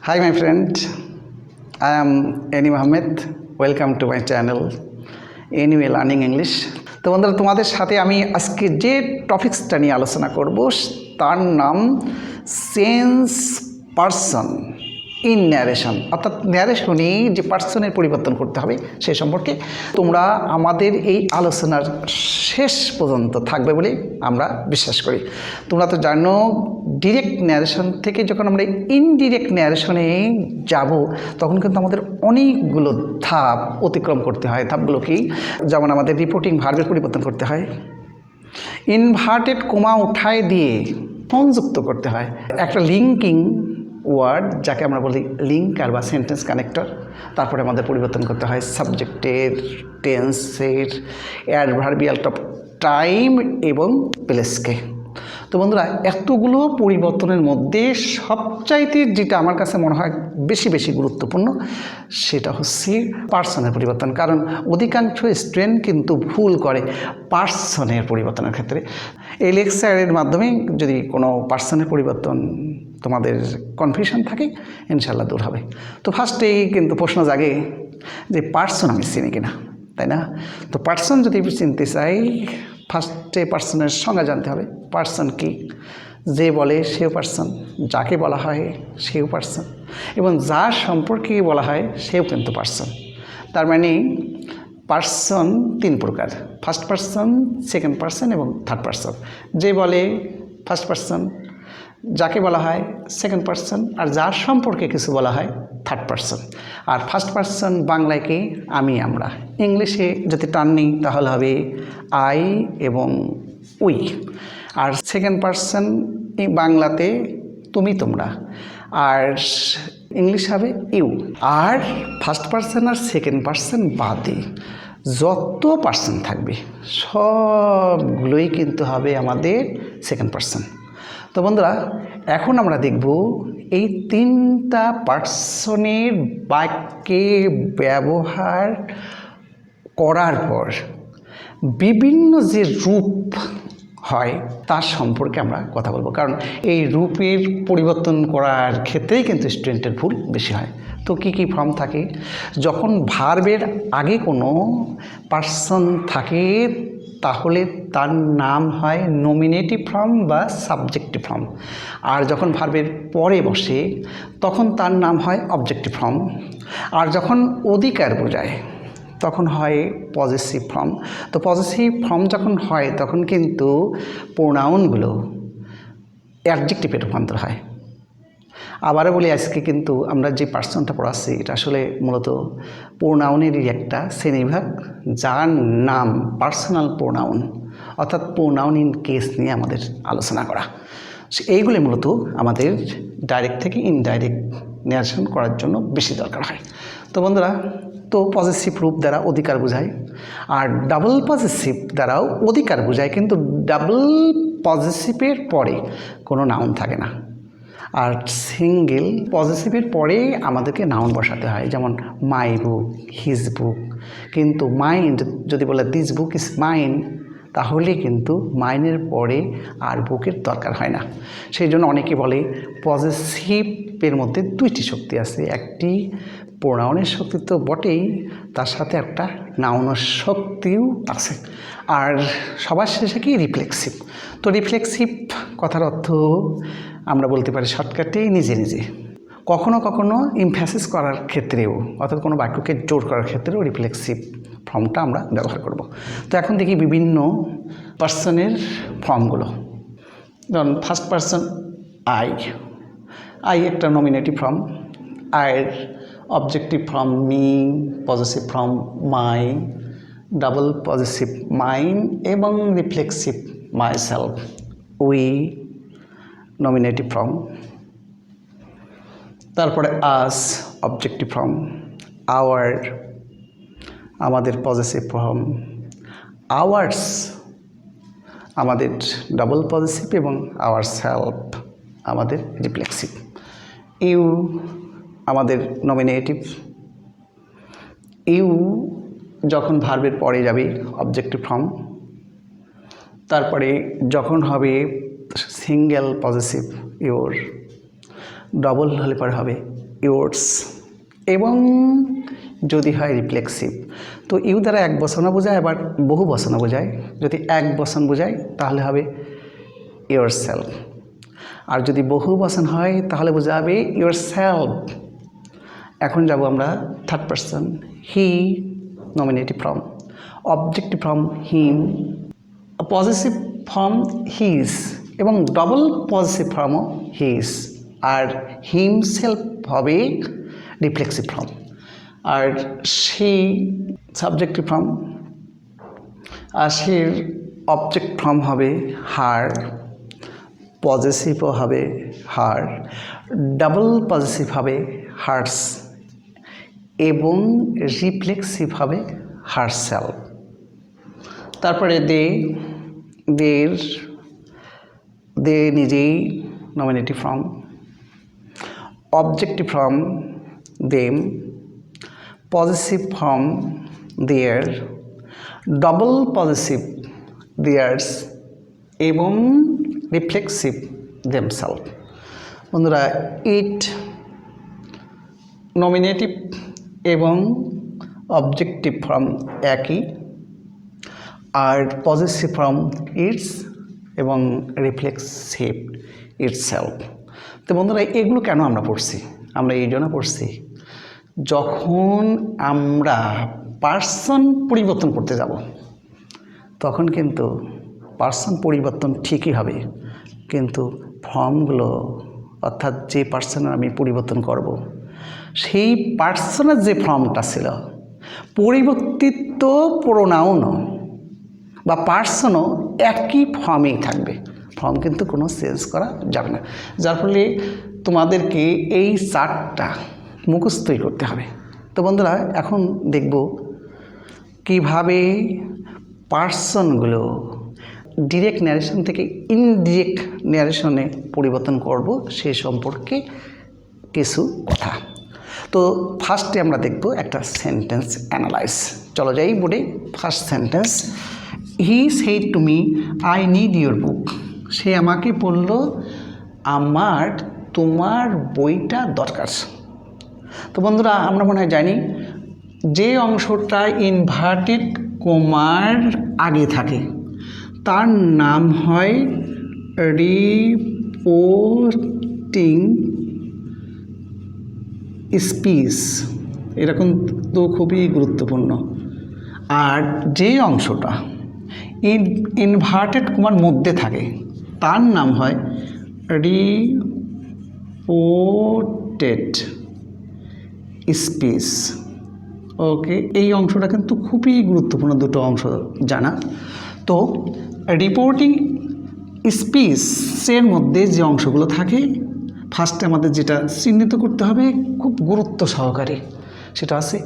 Hi my friend, I am Eni Mohammed. Welcome to my channel Anyway Learning English. তো বন্ধুরা তোমাদের সাথে আমি আজকে যে টপিকসটা নিয়ে আলোচনা করব তার নাম চেঞ্জ পারসন ইন ন্যারেশন, অর্থাৎ ন্যারেশনে যে পার্সনের পরিবর্তন করতে হবে সেই সম্পর্কে তোমরা আমাদের এই আলোচনার শেষ পর্যন্ত থাকবে বলে আমরা বিশ্বাস করি। তোমরা তো জানো ডিরেক্ট ন্যারেশন থেকে যখন আমরা ইনডিরেক্ট ন্যারেশনে যাব তখন কিন্তু আমাদের অনেকগুলো ধাপ অতিক্রম করতে হয়। ধাপগুলো কি? যেমন আমাদের রিপোর্টিং ভার্বের পরিবর্তন করতে হয়, ইনভার্টেড কোমা উঠায় দিয়ে সংযুক্ত করতে হয়, একটা লিঙ্কিং ওয়ার্ড যাকে আমরা বলি লিঙ্কার বা সেন্টেন্স কানেক্টর, তারপরে আমাদের পরিবর্তন করতে হয় সাবজেক্টের, টেন্সের, অ্যাডভার্বিয়াল অফ টাইম এবং প্লেসকে। তো বন্ধুরা, এতগুলো পরিবর্তনের মধ্যে সবচাইতে যেটা আমার কাছে মনে হয় বেশি গুরুত্বপূর্ণ সেটা হচ্ছে পার্সনের পরিবর্তন। কারণ অধিকাংশ স্টুডেন্ট কিন্তু ভুল করে পার্সনের পরিবর্তনের ক্ষেত্রে। এই লেকচারের মাধ্যমে যদি কোনো পার্সনের পরিবর্তন তোমাদের কনফিউশন থাকে ইনশাল্লাহ দূর হবে। তো ফার্স্টেই কিন্তু প্রশ্ন জাগে যে পার্সন আমি চিনি কিনা, তাই না? তো পার্সন যদি চিনতে চাই ফার্স্টে পার্সনের সংজ্ঞা জানতে হবে। পার্সন কি? যে বলে সেও পার্সন, যাকে বলা হয় সেও পার্সন, এবং যার সম্পর্কে বলা হয় সেও কিন্তু পার্সন। তার মানে পার্সন তিন প্রকার: ফার্স্ট পার্সন, সেকেন্ড পার্সন এবং থার্ড পার্সন। যে বলে ফার্স্ট পার্সন, যাকে বলা হয় সেকেন্ড পার্সন, আর যার সম্পর্কে কিছু বলা হয় থার্ড পার্সন। আর ফার্স্ট পার্সন বাংলায় কি? আমি, আমরা। ইংলিশে যদি টার্ন নিই তাহলে হবে আই এবং উই। আর সেকেন্ড পার্সন বাংলাতে তুমি, তোমরা, আর ইংলিশ হবে ইউ। আর ফার্স্ট পার্সন আর সেকেন্ড পার্সন বাদে যত পার্সন থাকবে সবগুলোই কিন্তু হবে আমাদের সেকেন্ড পার্সন। তো বন্ধুরা, এখন আমরা দেখব এই তিনটা পার্সনের বাক্যে ব্যবহার করার পর বিভিন্ন যে রূপ হয় তার সম্পর্কে আমরা কথা বলবো। কারণ এই রূপের পরিবর্তন করার ক্ষেত্রেই কিন্তু স্টুডেন্টের ভুল বেশি হয়। তো কি ফর্ম থাকে? যখন ভার্বের আগে কোনো পার্সন থাকে তাহলে তার নাম হয় নমিনেটিভ ফর্ম বা সাবজেক্টিভ ফর্ম। আর যখন ভার্বের পরে বসে তখন তার নাম হয় অবজেক্টিভ ফর্ম। আর যখন অধিকার বোঝায় তখন হয় পজেসিভ ফর্ম। তো পজেসিভ ফর্ম যখন হয় তখন কিন্তু প্রোনাউনগুলো অ্যাডজেক্টিভে রূপান্তর হয়। আবারও বলি, আজকে কিন্তু আমরা যে পার্সনটা পড়াচ্ছি এটা আসলে মূলত প্রোনাউনেরই একটা শ্রেণীবিভাগ, যার নাম পার্সোনাল প্রোনাউন, অর্থাৎ প্রোনাউন ইন কেস নিয়ে আমাদের আলোচনা করা। এইগুলি মূলত আমাদের ডাইরেক্ট থেকে ইনডাইরেক্ট ন্যারেশন করার জন্য বেশি দরকার হয়। তো বন্ধুরা, তো পজেসিভ রূপ দ্বারা অধিকার বোঝায়, আর ডাবল পজেসিভ দ্বারাও অধিকার বোঝায়, কিন্তু ডাবল পজেসিভের পরে কোনো নাউন থাকে না। আর সিঙ্গেল পজেসিভের পরে আমাদেরকে নাউন বসাতে হয়, যেমন মাই বুক, হিজ বুক। কিন্তু মাইন্ড যদি বলে দিস বুক ইজ মাইন, তাহলে কিন্তু মাইনের পরে আর বুকের দরকার হয় না। সেই জন্য অনেকে বলে পজেসিভের মধ্যে দুইটি শক্তি আছে, একটি প্রোনাউনের শক্তি তো বটেই, তার সাথে একটা নাউনের শক্তিও আছে। আর সবার শেষে কি? রিফ্লেক্সিভ। তো রিফ্লেক্সিভ কথার অর্থ আমরা বলতে পারি শর্টকাটে নিজে নিজে। কখনো কখনো ইমফ্যাসিস করার ক্ষেত্রেও, অর্থাৎ কোনো বাক্যকে জোর করার ক্ষেত্রেও রিফ্লেক্সিভ ফর্মটা আমরা ব্যবহার করব। তো এখন দেখি বিভিন্ন পার্সনের ফর্মগুলো। যেমন ফার্স্ট পার্সন আই একটা নমিনেটিভ ফর্ম, আয়ের objective form me, possessive form my, double possessive mine এবং reflexive myself. We nominative form, তারপরে আস অবজেক্টিভ ফর্ম, আওয়ার আমাদের পজেসিভ ফর্ম, আওয়ার্স আমাদের ডাবল পজেসিভ এবং আওয়ার সেলফ আমাদের reflexive. You আমাদের nominative, you যখন ভার্বের পরে যাবে অবজেক্টিভ ফর্ম, তারপরে যখন হবে সিঙ্গেল পজেসিভ ইউর, ডবল হলে পরে হবে yours এবং যদি হয় রিফ্লেক্সিভ। তো ইউ দ্বারা এক বচন বোঝায়, আবার বহু বচন বোঝায়। যদি এক বচন বোঝায় তাহলে হবে yourself, আর যদি বহু বচন হয় তাহলে বোঝাবে yourself। এখন যাব আমরা third person. He nominative form, objective form him, positive form his এবং ডবল পজিটিভ ফর্মও হিজ, আর হিমসেলফ হবে রিফ্লেক্সিভ ফর্ম, আর সি সাবজেক্টিভ ফর্ম, আর সির অবজেক্ট ফর্ম হবে হার, পজিটিভও হবে হার, ডাবল পজিটিভ হবে হার্স এবং রিফ্লেক্সিভ হবে হারসেলফ। তারপরে দে নিজেই nominative form, objective form them, positive form their, double positive theirs এবং রিফ্লেক্সিভ দেমসেলফ। বন্ধুরা, ইট নমিনেটিভ এবং অবজেক্টিভ ফর্ম একই, আর পজিটিভ ফর্ম ইটস এবং রিফ্লেক্সিভ ইটসেলফ। তো বন্ধুরা, এগুলো কেন আমরা পড়ছি? আমরা এই জন্য পড়ছি, যখন আমরা পার্সন পরিবর্তন করতে যাব তখন কিন্তু পার্সন পরিবর্তন ঠিকই হবে, কিন্তু ফর্মগুলো অর্থাৎ যে পার্সনের আমি পরিবর্তন করব সেই পার্সনের যে ফর্মটা ছিল পরিবর্তিত প্রোনাউন বা পার্সনও একই ফর্মেই থাকবে, ফর্ম কিন্তু কোনো চেঞ্জ করা যাবে না। যার ফলে তোমাদেরকে এই চারটা মুখস্থই করতে হবে। তো বন্ধুরা, এখন দেখব কিভাবে পার্সনগুলো ডিরেক্ট ন্যারেশন থেকে ইনডিরেক্ট ন্যারেশনে পরিবর্তন করব সে সম্পর্কে কিছু কথা। তো ফার্স্টে আমরা দেখব একটা সেন্টেন্স অ্যানালাইজ। চলো যাই বোর্ডে। First sentence, he said to me I need your book. সে আমাকে বলল আমার তোমার বইটা দরকার। তো বন্ধুরা, আমরা মনে হয় জানি যে অংশটা ইনভার্টেড কমার আগে থাকে তার নাম হয় রিপোর্টিং স্পিচ। এরকম তো খুবই গুরুত্বপূর্ণ। আর যে অংশটা ইনভার্টেড কমার মধ্যে থাকে তার নাম হয় রিপোর্টেড স্পিচ। ওকে, এই অংশটা কিন্তু খুবই গুরুত্বপূর্ণ, দুটো অংশ জানা। তো রিপোর্টিং স্পিচের মধ্যে যে অংশগুলো থাকে ফার্স্টে আমাদের যেটা চিহ্নিত করতে হবে খুব গুরুত্ব সহকারে, সেটা আছে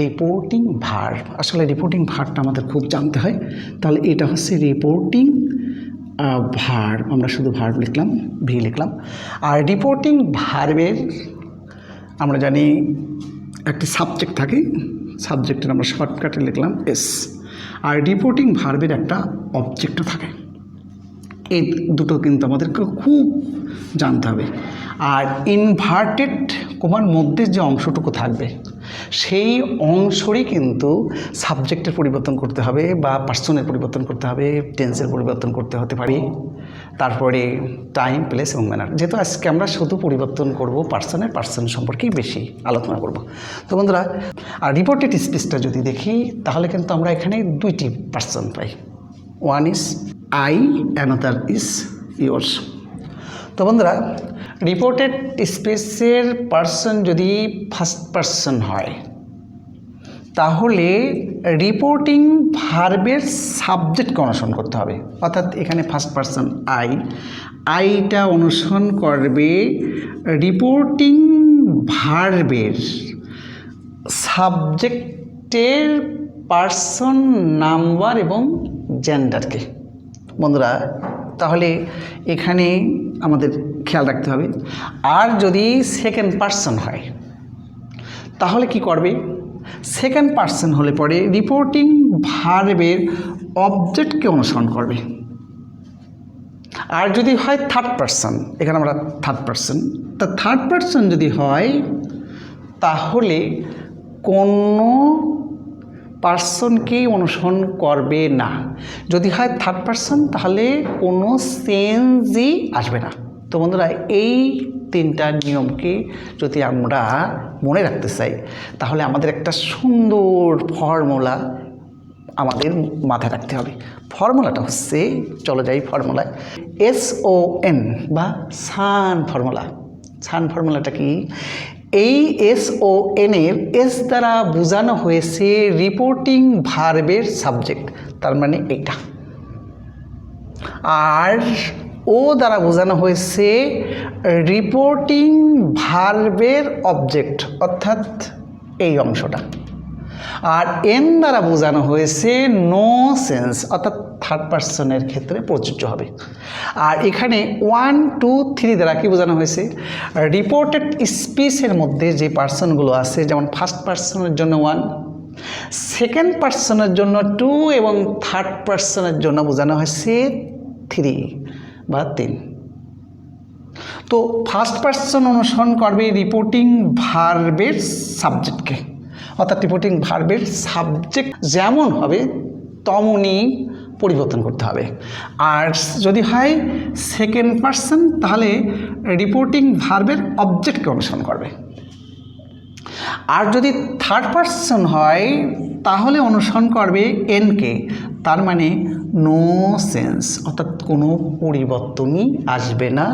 রিপোর্টিং ভার্ব। আসলে রিপোর্টিং ভার্বটা আমাদের খুব জানতে হয়। তাহলে এটা হচ্ছে রিপোর্টিং ভার্ব, আমরা শুধু ভার্ব লিখলাম, ভি লিখলাম। আর রিপোর্টিং ভার্বের আমরা জানি একটি সাবজেক্ট থাকে, সাবজেক্টের আমরা শর্টকাটে লিখলাম এস। আর রিপোর্টিং ভার্বের একটা অবজেক্টও থাকে। এই দুটো কিন্তু আমাদেরকে খুব জানতে হবে। আর ইনভার্টেড কমার মধ্যে যে অংশটুকু থাকবে সেই অংশরই কিন্তু সাবজেক্টের পরিবর্তন করতে হবে বা পার্সনের পরিবর্তন করতে হবে, টেন্সের পরিবর্তন করতে হতে পারে, তারপরে টাইম, প্লেস এবং ম্যানার। যেহেতু আজকে আমরা শুধু পরিবর্তন করব পার্সন সম্পর্কেই বেশি আলোচনা করব। তো বন্ধুরা, আর রিপোর্টেড স্পিচটা যদি দেখি তাহলে কিন্তু আমরা এখানে দুইটি person pi, one is I, another is yours. তো বন্ধুরা, রিপোর্টেড স্পিচের পার্সন যদি ফার্স্ট পার্সন হয় তাহলে রিপোর্টিং ভার্বের সাবজেক্টকে অনুসরণ করতে হবে। অর্থাৎ এখানে ফার্স্ট পার্সন আইটা অনুসরণ করবে রিপোর্টিং ভার্বের সাবজেক্টের পার্সন নাম্বার এবং জেন্ডারকে। বন্ধুরা, তাহলে এখানে আমাদের খেয়াল রাখতে হবে। আর যদি সেকেন্ড পার্সন হয় তাহলে কি করবে? সেকেন্ড পার্সন হলে পরে রিপোর্টিং ভার্বের অবজেক্টকে অনুসরণ করবে। আর যদি হয় থার্ড পার্সন, এখানে আমরা থার্ড পার্সন, তা থার্ড পার্সন যদি হয় তাহলে কোনো পার্সনকেই অনুসরণ করবে না। যদি হয় থার্ড পার্সন তাহলে কোনো চেঞ্জই আসবে না। তো বন্ধুরা এই তিনটা নিয়মকে যদি আমরা মনে রাখতে চাই তাহলে আমাদের একটা সুন্দর ফর্মুলা আমাদের মাথায় রাখতে হবে। ফর্মুলাটা হচ্ছে, চলো যাই ফর্মুলায়, SON বা সান ফর্মুলা। সান ফর্মুলাটা কি? এই SON এর এস দ্বারা বোঝানো হয়েছে রিপোর্টিং ভার্বের সাবজেক্ট, তার মানে এটা। আর ও দ্বারা বোঝানো হয়েছে রিপোর্টিং ভার্বের অবজেক্ট, অর্থাৎ এই অংশটা। আর এন দ্বারা বোঝানো হয়েছে নো সেন্স, অর্থাৎ থার্ড পার্সনের ক্ষেত্রে প্রযোজ্য হবে। আর এখানে 1, 2, 3 দ্বারা কি বোঝানো হয়েছে? রিপোর্টেড স্পিচের মধ্যে যে পার্সনগুলো আছে, যেমন ফার্স্ট পার্সনের জন্য 1, সেকেন্ড পার্সনের জন্য 2 এবং থার্ড পার্সনের জন্য বোঝানো হয়েছে 3 বা 3। তো ফার্স্ট পার্সন অনুসরণ করবে রিপোর্টিং ভার্বের সাবজেক্টকে, অর্থাৎ রিপোর্টিং ভার্বের সাবজেক্ট যেমন হবে তেমনই পরিবর্তন করতে হবে। আর যদি হয় সেকেন্ড পার্সন তাহলে রিপোর্টিং ভার্বের অবজেক্টকে অনুসরণ করবে। আর যদি থার্ড পার্সন হয় তাহলে অনুসরণ করবে এনকে, তার মানে নো সেন্স, অর্থাৎ কোনো পরিবর্তনই আসবে না।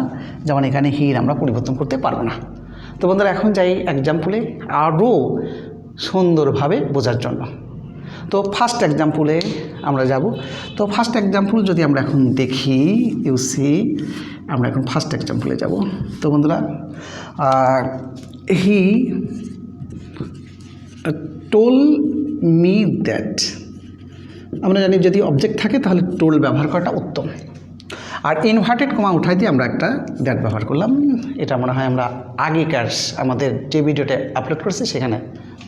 যেমন এখানে হির আমরা পরিবর্তন করতে পারবো না। তো বন্ধুরা এখন যাই এক্সাম্পলে আরও সুন্দরভাবে বোঝার জন্য। তো ফার্স্ট এক্সাম্পলে আমরা যাব। তো ফার্স্ট এক্সাম্পল যদি আমরা এখন দেখি, আমরা এখন ফার্স্ট এক্সাম্পলে যাব। তো বন্ধুরা হি টোল মি দ্যাট, আমরা জানি যদি অবজেক্ট থাকে তাহলে টোল ব্যবহার করাটা উত্তম। আর ইনভার্টেড কমা উঠাই দিয়ে আমরা একটা দ্যাট ব্যবহার করলাম। এটা মনে হয় আমরা আগেকার আমাদের যে ভিডিওটা আপলোড করেছি সেখানে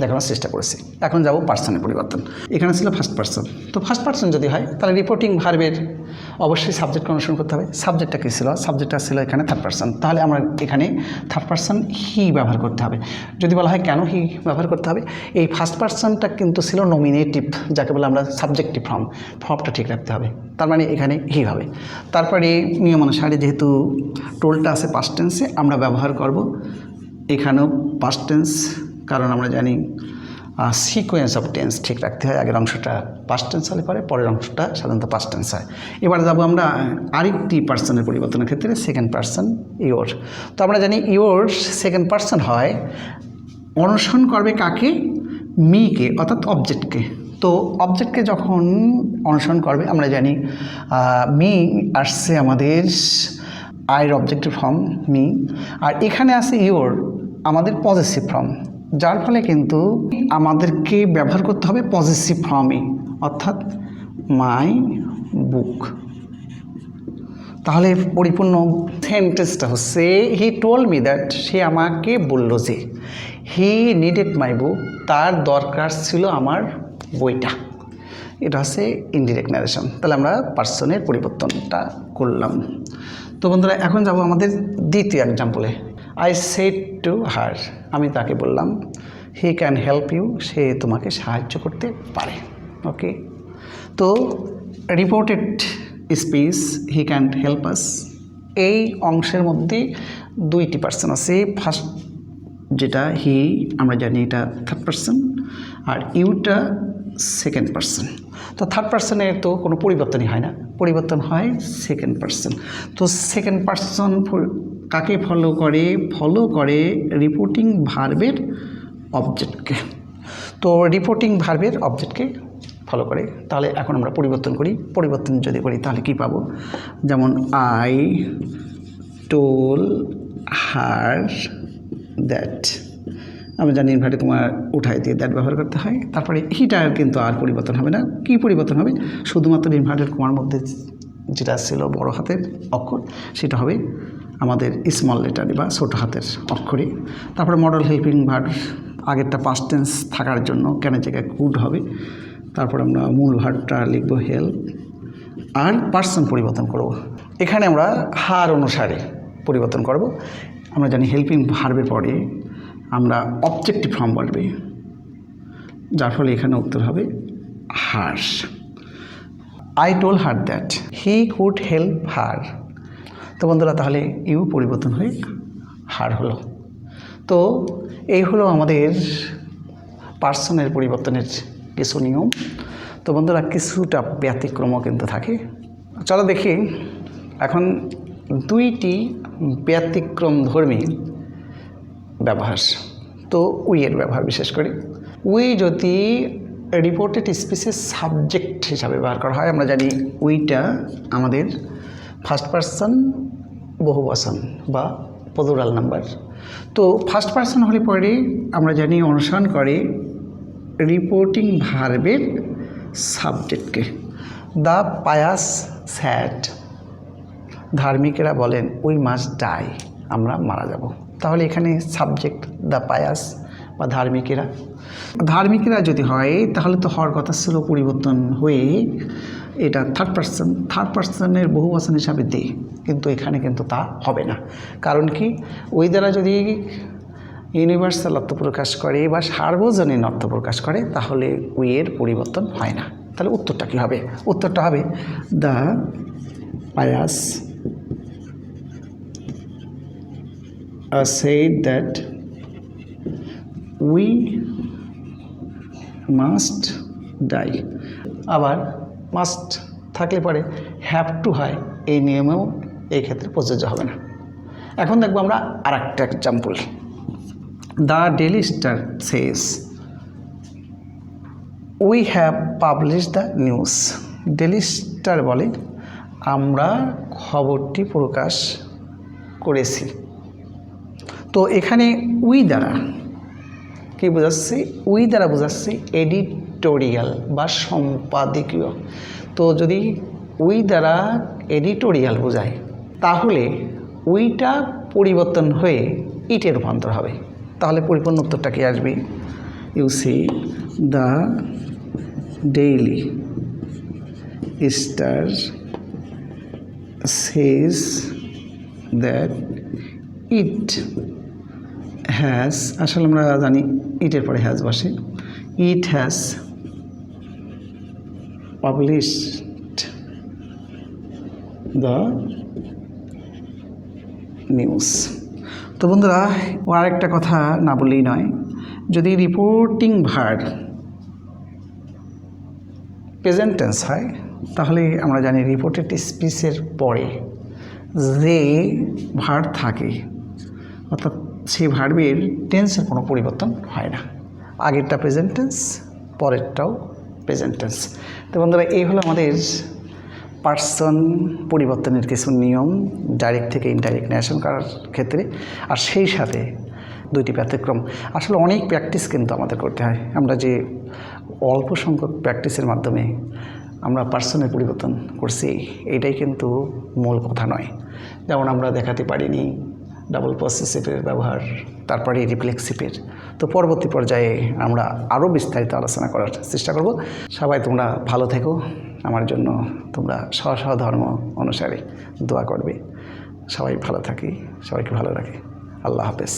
দেখানোর চেষ্টা করেছি। এখন যাব পার্সনের পরিবর্তন। এখানে ছিল ফার্স্ট পার্সন। তো ফার্স্ট পার্সন যদি হয় তাহলে রিপোর্টিং ভার্বের অবশ্যই সাবজেক্টকে অনুসরণ করতে হবে। সাবজেক্টটা কী ছিল? সাবজেক্টটা ছিল এখানে থার্ড পার্সন, তাহলে আমরা এখানে থার্ড পার্সন হি ব্যবহার করতে হবে। যদি বলা হয় কেন হি ব্যবহার করতে হবে, এই ফার্স্ট পার্সনটা কিন্তু ছিল নমিনেটিভ, যাকে বলে আমরা সাবজেক্টিভ ফর্মটা ঠিক রাখতে হবে, তার মানে এখানে হি হবে। তারপরে নিয়ম অনুসারে যেহেতু টোলটা আছে পাস্ট টেন্সে, আমরা ব্যবহার করব এখানেও পাস্ট টেন্স, কারণ আমরা জানি সিকোয়েন্স অফ টেন্স ঠিক রাখতে হয়। আগের অংশটা পাস্ট টেন্স হলে পরে পরের অংশটা সাধারণত পাস্ট টেন্স হয়। এবার যাব আমরা আরেকটি পার্সনের পরিবর্তনের ক্ষেত্রে, সেকেন্ড পার্সন ইয়োর। তো আমরা জানি ইয়োর সেকেন্ড পার্সন হয়, অনুসরণ করবে কাকে? মিকে, অর্থাৎ অবজেক্টকে। তো অবজেক্টকে যখন অনুসরণ করবে আমরা জানি মি আসছে আমাদের আইয়ের অবজেক্টিভ ফর্ম মি, আর এখানে আছে ইয়োর আমাদের পজেসিভ ফর্ম, যার ফলে কিন্তু আমাদেরকে ব্যবহার করতে হবে পজেসিভ ফর্মই, অর্থাৎ মাই বুক। তাহলে পরিপূর্ণ সেন্টেন্সটা হচ্ছে হি টোল্ড মি দ্যাট, সে আমাকে বলল যে, হি নিডেড মাই বুক, তার দরকার ছিল আমার বইটা। এটা হচ্ছে ইনডিরেক্ট ন্যারেশন। তাহলে আমরা পার্সনের পরিবর্তনটা করলাম। তো বন্ধুরা এখন যাব আমাদের দ্বিতীয় এক্সাম্পলে। আই সেড টু হার, আমি তাকে বললাম হি ক্যান হেল্প ইউ, সে তোমাকে সাহায্য করতে পারে। ওকে, তো reported speech he can help us, এই অংশের মধ্যে দুইটি পার্সন আছে। ফার্স্ট যেটা হি, আমরা জানি এটা থার্ড পার্সন, আর ইউটা সেকেন্ড পার্সন। তো থার্ড পার্সনের তো কোনো পরিবর্তনই হয় না, পরিবর্তন হয় সেকেন্ড পার্সন। তো সেকেন্ড পার্সন কাকে ফলো করে রিপোর্টিং ভার্বের অবজেক্টকে। তো রিপোর্টিং ভার্বের অবজেক্টকে ফলো করে। তাহলে এখন আমরা পরিবর্তন যদি করি তাহলে কি পাবো? যেমন আই টোল হার দ্যাট, আমরা জানি ইনভার্টেড কমা উঠাই দিয়ে দ্যাট ব্যবহার করতে হয়। তারপরে হিটার কিন্তু আর পরিবর্তন হবে না। কি পরিবর্তন হবে? শুধুমাত্র ইনভার্টেড কমার মধ্যে যেটা ছিল বড় হাতের অক্ষর, সেটা হবে আমাদের স্মল লেটারে বা ছোটো হাতের অক্ষরে। তারপরে মডেল হেল্পিং ভার্ব, আগেরটা পাস্ট টেন্স থাকার জন্য ক্যানের জায়গায় কুড হবে। তারপর আমরা মূল ভার্বটা লিখব হেল্প, আর পার্সন পরিবর্তন করব। এখানে আমরা হার অনুসারে পরিবর্তন করব। আমরা জানি হেল্পিং ভার্বের পরে আমরা অবজেক্টিভ ফর্ম বলবে, যার ফলে এখানে উত্তর হবে her. I told her that he could help her. তো বন্ধুরা তাহলে ইউ পরিবর্তন হয়ে হার হলো। তো এই হলো আমাদের পার্সনের পরিবর্তনের কিছু নিয়ম। তো বন্ধুরা কিছুটা ব্যতিক্রমও কিন্তু থাকে। চলো দেখি এখন দুইটি ব্যতিক্রমধর্মী ব্যবহার। তো উইয়ের ব্যবহার বিশেষ করে উই যদি রিপোর্টেড স্পিচের সাবজেক্ট হিসাবে ব্যবহার করা হয়, আমরা জানি উইটা আমাদের ফার্স্ট পারসন বহুবচন বা প্লুরাল নাম্বার। তো ফার্স্ট পারসন হলে পরে আমরা জানি অনুসরণ করে রিপোর্টিং ভার্বের সাবজেক্টকে। দ্য পায়াস স্যাড, ধার্মিকেরা বলেন উই মাস্ট ডাই, আমরা মারা যাব। তাহলে এখানে সাবজেক্ট দ্য পায়াস বা ধার্মিকেরা। ধার্মিকেরা যদি হয় তাহলে তো হওয়ার কথা ছিল পরিবর্তন হয়ে এটা থার্ড পার্সনের বহুবচন হিসাবে দে, কিন্তু এখানে কিন্তু তা হবে না। কারণ কি, ওই দ্বারা যদি ইউনিভার্সাল অর্থ প্রকাশ করে বা সার্বজনীন অর্থ প্রকাশ করে তাহলে উইয়ের পরিবর্তন হয় না। তাহলে উত্তরটা কী হবে? উত্তরটা হবে the pious said that we must die। আবার মাস্ট থাকলে পরে হ্যাভ টু হয়, এই নিয়মেও এই ক্ষেত্রে প্রযোজ্য হবে না। এখন দেখবো আমরা আর একটা example. The Daily Star Sage we have publish the news. Daily star বলে আমরা খবরটি প্রকাশ করেছি। তো এখানে উই দ্বারা কি বোঝাচ্ছি? উই দ্বারা বোঝাচ্ছি এডিটোরিয়াল বা সম্পাদকীয়। তো যদি উই দ্বারা এডিটোরিয়াল বোঝায় তাহলে উইটা পরিবর্তন হয়ে ইটে রূপান্তর হবে। তাহলে পরিপূর্ণ উত্তরটা কি আসবে? You see the Daily Star says that it has, আসলে আমরা জানি ইটের পরে হ্যাজ বসে, it has published the news. তো বন্ধুরা আরেকটা কথা না বললেই নয়, যদি রিপোর্টিং ভার্ব প্রেজেন্ট টেন্স হয় তাহলে আমরা জানি রিপোর্টেড স্পিচের পরে যে ভার্ব থাকে অর্থাৎ সেই ভার্বের টেন্সের কোনো পরিবর্তন হয় না। আগেরটা প্রেজেন্ট টেন্স, পরেরটাও প্রেজেন্ট টেন্স। তো বন্ধুরা এই হলো আমাদের পার্সন পরিবর্তনের কিছু নিয়ম ডাইরেক্ট থেকে ইনডাইরেক্ট ন্যারেশন করার ক্ষেত্রে। আর সেই সাথে দুইটি ব্যতিক্রম। আসলে অনেক প্র্যাকটিস কিন্তু আমাদের করতে হয়। আমরা যে অল্প সংখ্যক প্র্যাকটিসের মাধ্যমে আমরা পার্সনের পরিবর্তন করছি এটাই কিন্তু মূল কথা নয়। যেমন আমরা দেখাতে পারিনি ডাবল পসেসিভের ব্যবহার, তারপরে রিফ্লেক্সিভের। তো পরবর্তী পর্যায়ে আমরা আরও বিস্তারিত আলোচনা করার চেষ্টা করব। সবাই তোমরা ভালো থেকো, আমার জন্য তোমরা স্ব ধর্ম অনুসারে দোয়া করবে। সবাই ভালো থাকি, সবাইকে ভালো রাখি। আল্লাহ হাফেজ।